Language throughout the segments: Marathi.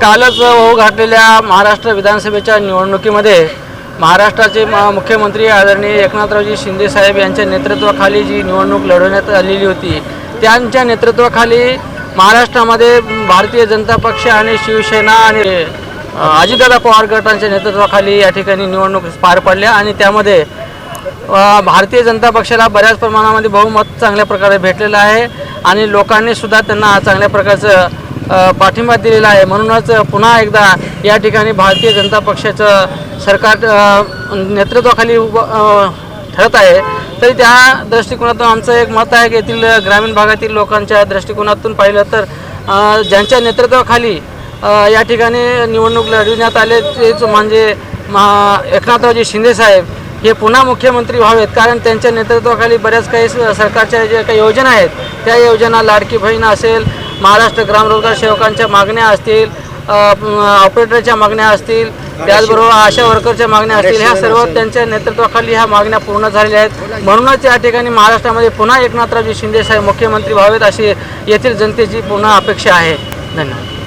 कालच होऊ घातलेल्या महाराष्ट्र विधानसभेच्या निवडणुकीमध्ये महाराष्ट्राचे मुख्यमंत्री आदरणीय एकनाथरावजी शिंदे साहेब यांच्या नेतृत्वाखाली जी निवडणूक लढवण्यात आलेली होती, त्यांच्या नेतृत्वाखाली महाराष्ट्रामध्ये भारतीय जनता पक्ष आणि शिवसेना आणि अजितदादा पवार गटांच्या नेतृत्वाखाली या ठिकाणी निवडणूक पार पडल्या आणि त्यामध्ये भारतीय जनता पक्षाला बऱ्याच प्रमाणामध्ये बहुमत चांगल्या प्रकारे भेटलेलं आहे आणि लोकांनी सुद्धा त्यांना चांगल्या प्रकारचं पाठिंबा दिलेला आहे। म्हणूनच पुन्हा एकदा या ठिकाणी भारतीय जनता पक्षाचं सरकार नेतृत्वाखाली ठरत आहे। तरी त्या दृष्टिकोनातून आमचं एक मत आहे की येथील ग्रामीण भागातील लोकांच्या दृष्टिकोनातून पाहिलं तर ज्यांच्या नेतृत्वाखाली या ठिकाणी निवडणूक लढविण्यात आले तेच म्हणजे एकनाथरावजी शिंदे साहेब हे पुन्हा मुख्यमंत्री व्हावेत, कारण त्यांच्या नेतृत्वाखाली बऱ्याच काही सरकारच्या ज्या काही योजना आहेत त्या योजना लाडकी बहीण असेल, महाराष्ट्र ग्राम रोजगार सेवकांच्या मागण्या असतील, ऑपरेटरच्या मागण्या असतील, त्याचबरोबर आशा वर्करच्या मागण्या असतील, ह्या सर्व त्यांच्या नेतृत्वाखाली ह्या मागण्या पूर्ण झालेल्या आहेत। म्हणूनच या ठिकाणी महाराष्ट्रामध्ये पुन्हा एकनाथरावजी शिंदे साहेब मुख्यमंत्री व्हावेत अशी येथील जनतेची पुन्हा अपेक्षा आहे। धन्यवाद।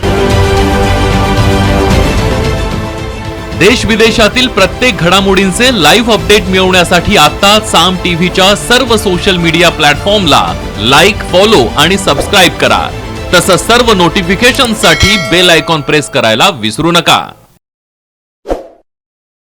देश विदेशातील प्रत्येक घडामोडींचे लाईव्ह अपडेट मिळवण्यासाठी आता साम टीव्हीच्या सर्व सोशल मीडिया प्लॅटफॉर्मला लाईक, फॉलो आणि सबस्क्राईब करा। तसंच सर्व नोटिफिकेशनसाठी बेल आयकॉन प्रेस करायला विसरू नका।